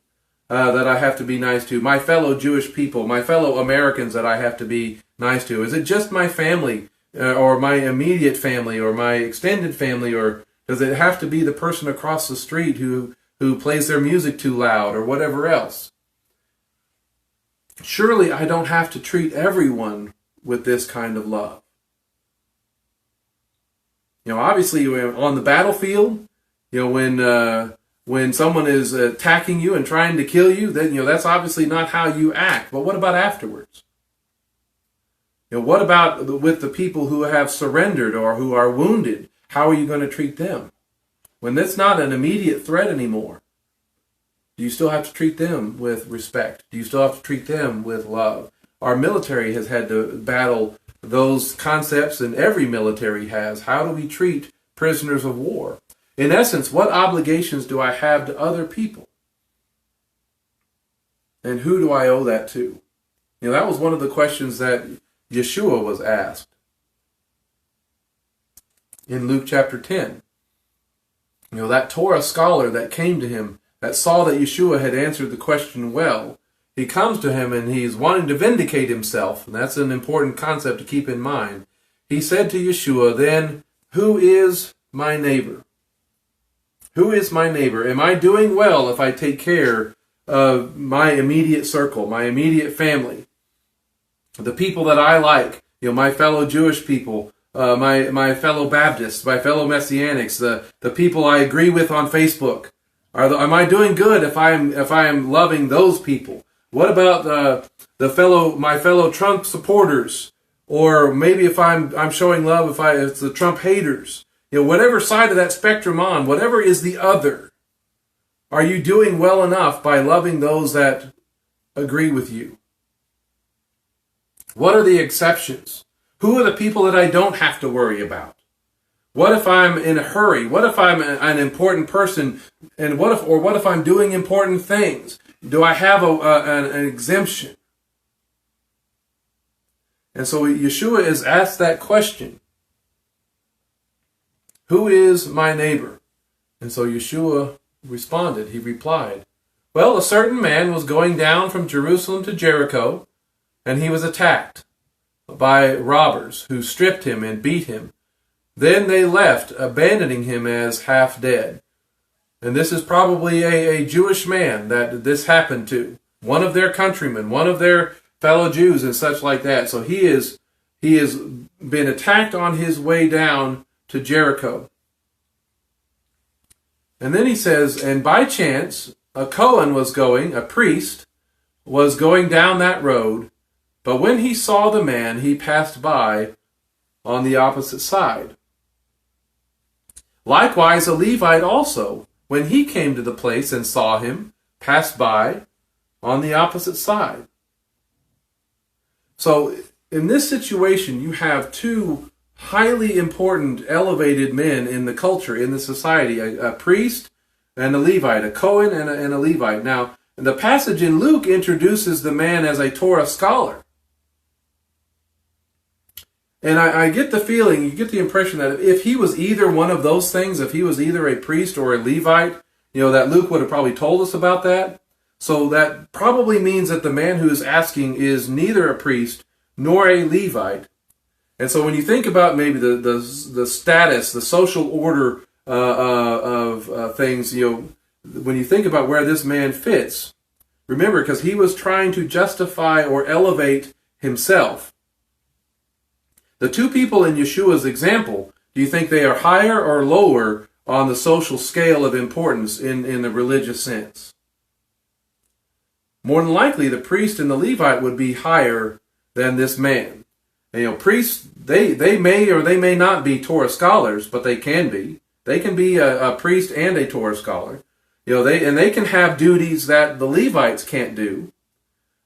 that I have to be nice to? My fellow Jewish people, my fellow Americans that I have to be nice to? Is it just my family or my immediate family or my extended family? Or does it have to be the person across the street who plays their music too loud or whatever else? Surely I don't have to treat everyone with this kind of love. Obviously on the battlefield, when someone is attacking you and trying to kill you, then that's obviously not how you act. But what about afterwards? What about with the people who have surrendered or who are wounded? How are you going to treat them? When that's not an immediate threat anymore, do you still have to treat them with respect? Do you still have to treat them with love? Our military has had to battle those concepts, and every military has. How do we treat prisoners of war? In essence, what obligations do I have to other people? And who do I owe that to? That was one of the questions that Yeshua was asked in Luke chapter 10. That Torah scholar that came to him, that saw that Yeshua had answered the question well, he comes to him and he's wanting to vindicate himself, and that's an important concept to keep in mind. He said to Yeshua, then, who is my neighbor? Who is my neighbor? Am I doing well if I take care of my immediate circle, my immediate family? The people that I like, my fellow Jewish people, my fellow Baptists, my fellow Messianics, the people I agree with on Facebook? Am I doing good if I am loving those people? What about my fellow Trump supporters? Or maybe if I'm showing love if it's the Trump haters? Whatever side of that spectrum on, whatever is the other, are you doing well enough by loving those that agree with you? What are the exceptions? Who are the people that I don't have to worry about? What if I'm in a hurry? What if I'm an important person? And what if I'm doing important things? Do I have an exemption? And so Yeshua is asked that question. Who is my neighbor? And so Yeshua responded. He replied, well, a certain man was going down from Jerusalem to Jericho, and he was attacked by robbers who stripped him and beat him. Then they left, abandoning him as half dead. And this is probably a Jewish man that this happened to. One of their countrymen, one of their fellow Jews and such like that. So he has been attacked on his way down to Jericho. And then he says, and by chance, a priest, was going down that road, but when he saw the man, he passed by on the opposite side. Likewise, a Levite also, when he came to the place and saw him, passed by on the opposite side. So, in this situation, you have two highly important, elevated men in the culture, in the society, a priest and a Levite, a Cohen and a Levite. Now, the passage in Luke introduces the man as a Torah scholar. And I get the feeling, you get the impression that if he was either one of those things, if he was either a priest or a Levite, that Luke would have probably told us about that. So that probably means that the man who is asking is neither a priest nor a Levite. And so when you think about maybe the status, the social order of things, when you think about where this man fits, remember, because he was trying to justify or elevate himself. The two people in Yeshua's example, do you think they are higher or lower on the social scale of importance in the religious sense? More than likely, the priest and the Levite would be higher than this man. And, priests, they may or they may not be Torah scholars, but they can be. They can be a priest and a Torah scholar. They can have duties that the Levites can't do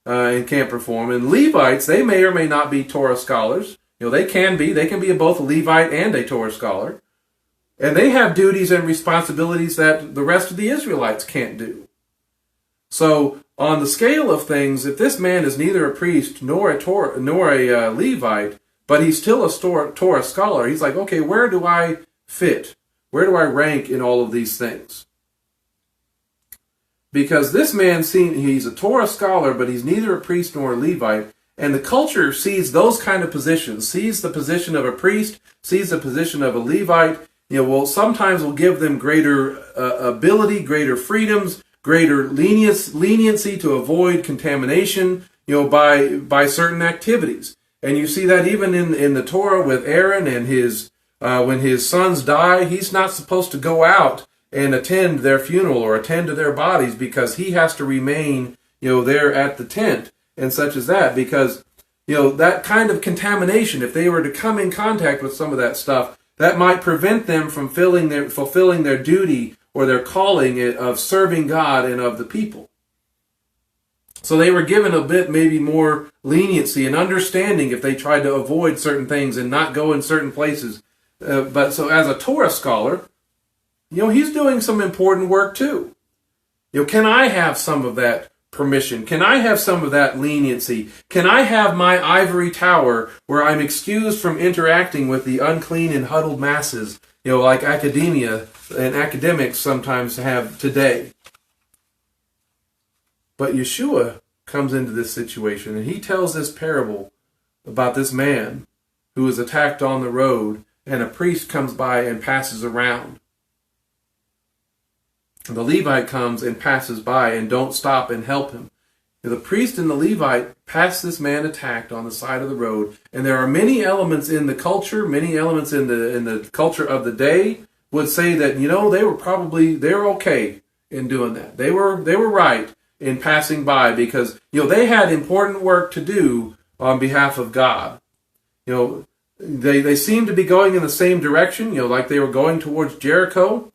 and can't perform. And Levites, they may or may not be Torah scholars. They can be both a Levite and a Torah scholar. And they have duties and responsibilities that the rest of the Israelites can't do. So, on the scale of things, if this man is neither a priest nor a Levite, but he's still a Torah scholar, he's like, okay, where do I fit? Where do I rank in all of these things? Because this man, he's a Torah scholar, but he's neither a priest nor a Levite. And the culture sees those kind of positions, sees the position of a priest, sees the position of a Levite, sometimes will give them greater ability, greater freedoms, greater leniency to avoid contamination, by certain activities. And you see that even in the Torah with Aaron and when his sons die, he's not supposed to go out and attend their funeral or attend to their bodies because he has to remain, there at the tent. And such as that, because, that kind of contamination, if they were to come in contact with some of that stuff, that might prevent them from fulfilling their duty or their calling of serving God and of the people. So they were given a bit maybe more leniency and understanding if they tried to avoid certain things and not go in certain places. But so as a Torah scholar, he's doing some important work too. Can I have some of that permission? Can I have some of that leniency? Can I have my ivory tower where I'm excused from interacting with the unclean and huddled masses, like academia and academics sometimes have today? But Yeshua comes into this situation and he tells this parable about this man who is attacked on the road and a priest comes by and passes around. The Levite comes and passes by and don't stop and help him. The priest and the Levite passed this man attacked on the side of the road, and there are many elements in the culture, many elements in the culture of the day would say that they're okay in doing that. They were right in passing by because they had important work to do on behalf of God. They seemed to be going in the same direction, like they were going towards Jericho.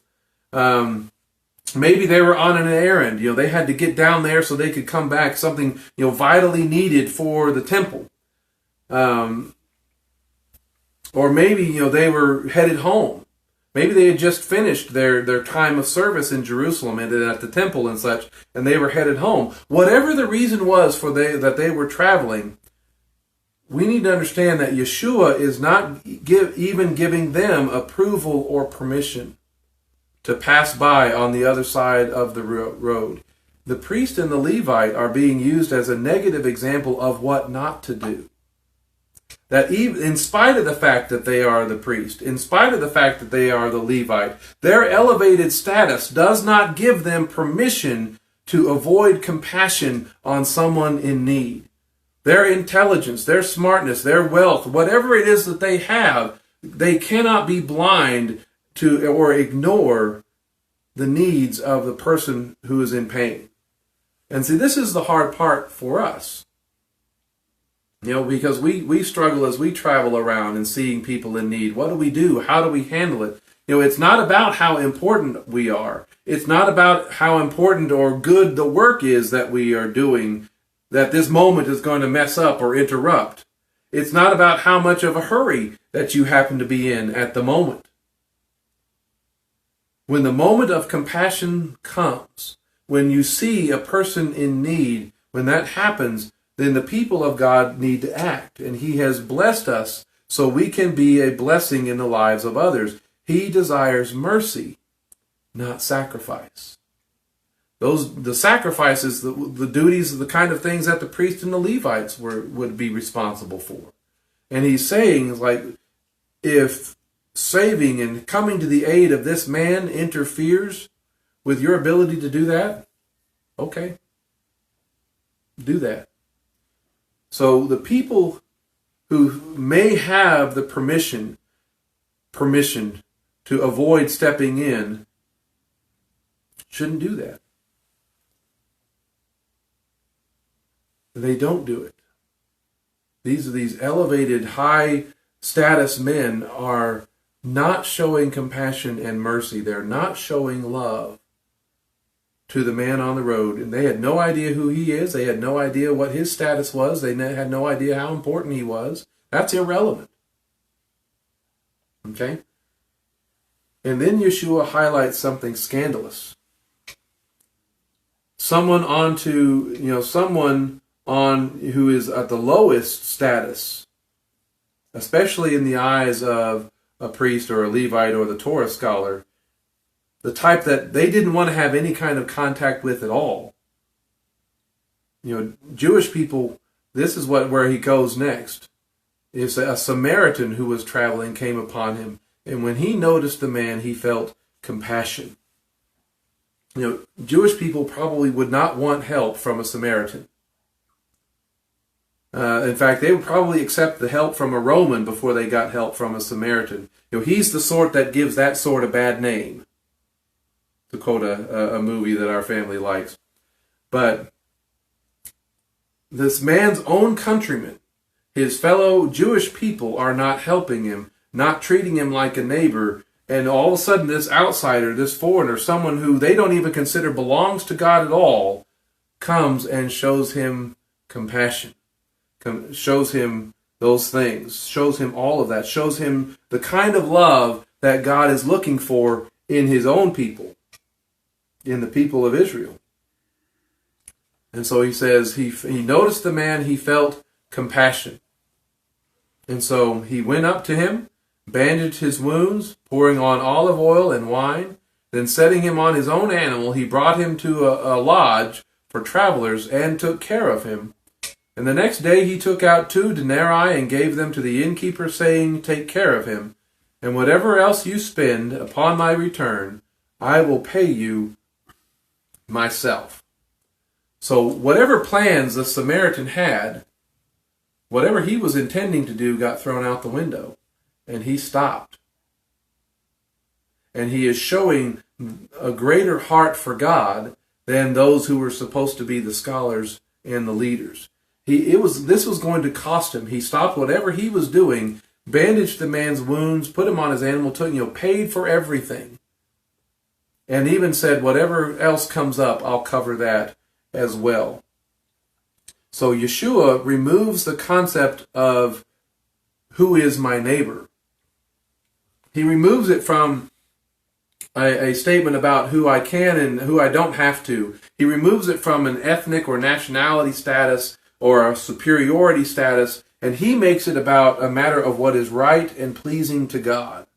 Maybe they were on an errand. They had to get down there so they could come back, something vitally needed for the temple. Or maybe they were headed home. Maybe they had just finished their time of service in Jerusalem and at the temple and such, and they were headed home. Whatever the reason was that they were traveling, we need to understand that Yeshua is not even giving them approval or permission to pass by on the other side of the road. The priest and the Levite are being used as a negative example of what not to do. That even in spite of the fact that they are the priest, in spite of the fact that they are the Levite, their elevated status does not give them permission to avoid compassion on someone in need. Their intelligence, their smartness, their wealth, whatever it is that they have, they cannot be blind to or ignore the needs of the person who is in pain. And see, this is the hard part for us. Because we struggle as we travel around and seeing people in need. What do we do? How do we handle it? It's not about how important we are. It's not about how important or good the work is that we are doing, that this moment is going to mess up or interrupt. It's not about how much of a hurry that you happen to be in at the moment. When the moment of compassion comes, when you see a person in need, when that happens, then the people of God need to act. And He has blessed us so we can be a blessing in the lives of others. He desires mercy, not sacrifice. The sacrifices, the duties, the kind of things that the priests and the Levites would be responsible for. And He's saying, if saving and coming to the aid of this man interferes with your ability to do that, okay, do that. So the people who may have the permission to avoid stepping in shouldn't do that. They don't do it. These elevated, high status men are not showing compassion and mercy. They're not showing love to the man on the road. And they had no idea who he is. They had no idea what his status was. They had no idea how important he was. That's irrelevant. Okay? And then Yeshua highlights something scandalous. Someone who is at the lowest status, especially in the eyes of a priest or a Levite or the Torah scholar, the type that they didn't want to have any kind of contact with at all. Jewish people, this is where he goes next. Is a Samaritan who was traveling came upon him, and when he noticed the man, he felt compassion. Jewish people probably would not want help from a Samaritan. In fact, they would probably accept the help from a Roman before they got help from a Samaritan. He's the sort that gives that sort a bad name, to quote a movie that our family likes. But this man's own countrymen, his fellow Jewish people, are not helping him, not treating him like a neighbor, and all of a sudden this outsider, this foreigner, someone who they don't even consider belongs to God at all, comes and shows him compassion. Shows him those things, shows him all of that, shows him the kind of love that God is looking for in His own people, in the people of Israel. And so he says he noticed the man, he felt compassion. And so he went up to him, bandaged his wounds, pouring on olive oil and wine. Then setting him on his own animal, he brought him to a lodge for travelers and took care of him. And the next day he took out 2 denarii and gave them to the innkeeper, saying, "Take care of him, and whatever else you spend upon my return, I will pay you myself." So whatever plans the Samaritan had, whatever he was intending to do got thrown out the window, and he stopped. And he is showing a greater heart for God than those who were supposed to be the scholars and the leaders. This was going to cost him. He stopped whatever he was doing, bandaged the man's wounds, put him on his animal, paid for everything. And even said, whatever else comes up, I'll cover that as well. So Yeshua removes the concept of who is my neighbor. He removes it from a statement about who I can and who I don't have to. He removes it from an ethnic or nationality status or a superiority status, and he makes it about a matter of what is right and pleasing to God.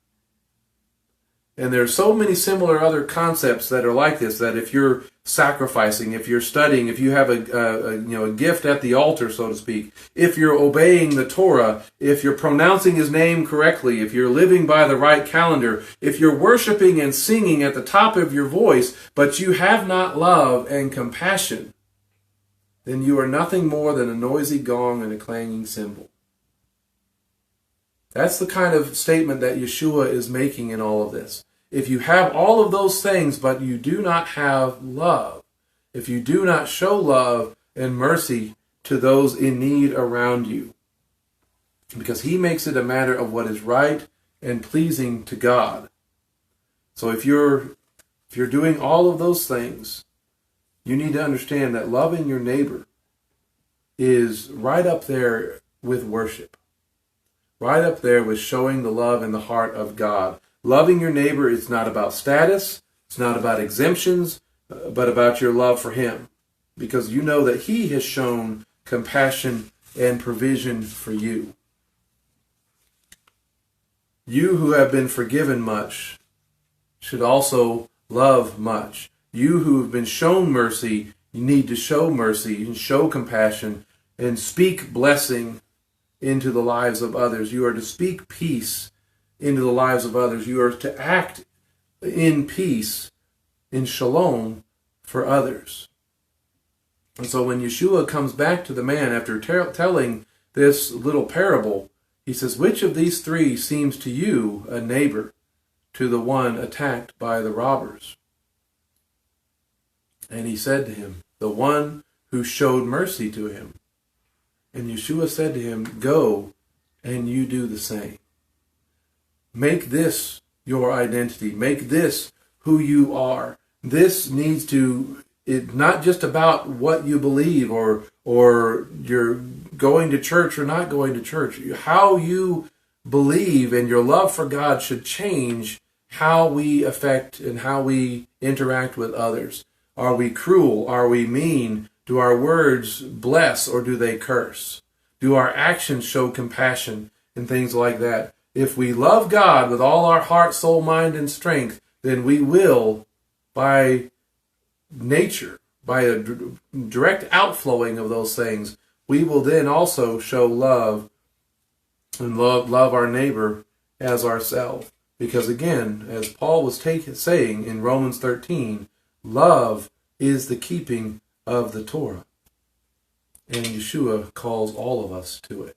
And there's so many similar other concepts that are like this, that if you're sacrificing, if you're studying, if you have a gift at the altar, so to speak, if you're obeying the Torah, if you're pronouncing his name correctly, if you're living by the right calendar, if you're worshiping and singing at the top of your voice, but you have not love and compassion, then you are nothing more than a noisy gong and a clanging cymbal. That's the kind of statement that Yeshua is making in all of this. If you have all of those things, but you do not have love, if you do not show love and mercy to those in need around you, because he makes it a matter of what is right and pleasing to God. So if you're doing all of those things, you need to understand that loving your neighbor is right up there with worship. Right up there with showing the love in the heart of God. Loving your neighbor is not about status, it's not about exemptions, but about your love for him. Because you know that he has shown compassion and provision for you. You who have been forgiven much should also love much. You who have been shown mercy, you need to show mercy and show compassion and speak blessing into the lives of others. You are to speak peace into the lives of others. You are to act in peace, in shalom, for others. And so when Yeshua comes back to the man after telling this little parable, he says, which of these three seems to you a neighbor to the one attacked by the robbers? And he said to him, the one who showed mercy to him. And Yeshua said to him, go and you do the same. Make this your identity. Make this who you are. This needs to, it's not just about what you believe or you're going to church or not going to church. How you believe and your love for God should change how we affect and how we interact with others. Are we cruel? Are we mean? Do our words bless or do they curse? Do our actions show compassion and things like that? If we love God with all our heart, soul, mind, and strength, then we will, by nature, by a direct outflowing of those things, we will then also show love and love our neighbor as ourselves. Because again, as Paul was saying in Romans 13, love is the keeping of the Torah. And Yeshua calls all of us to it.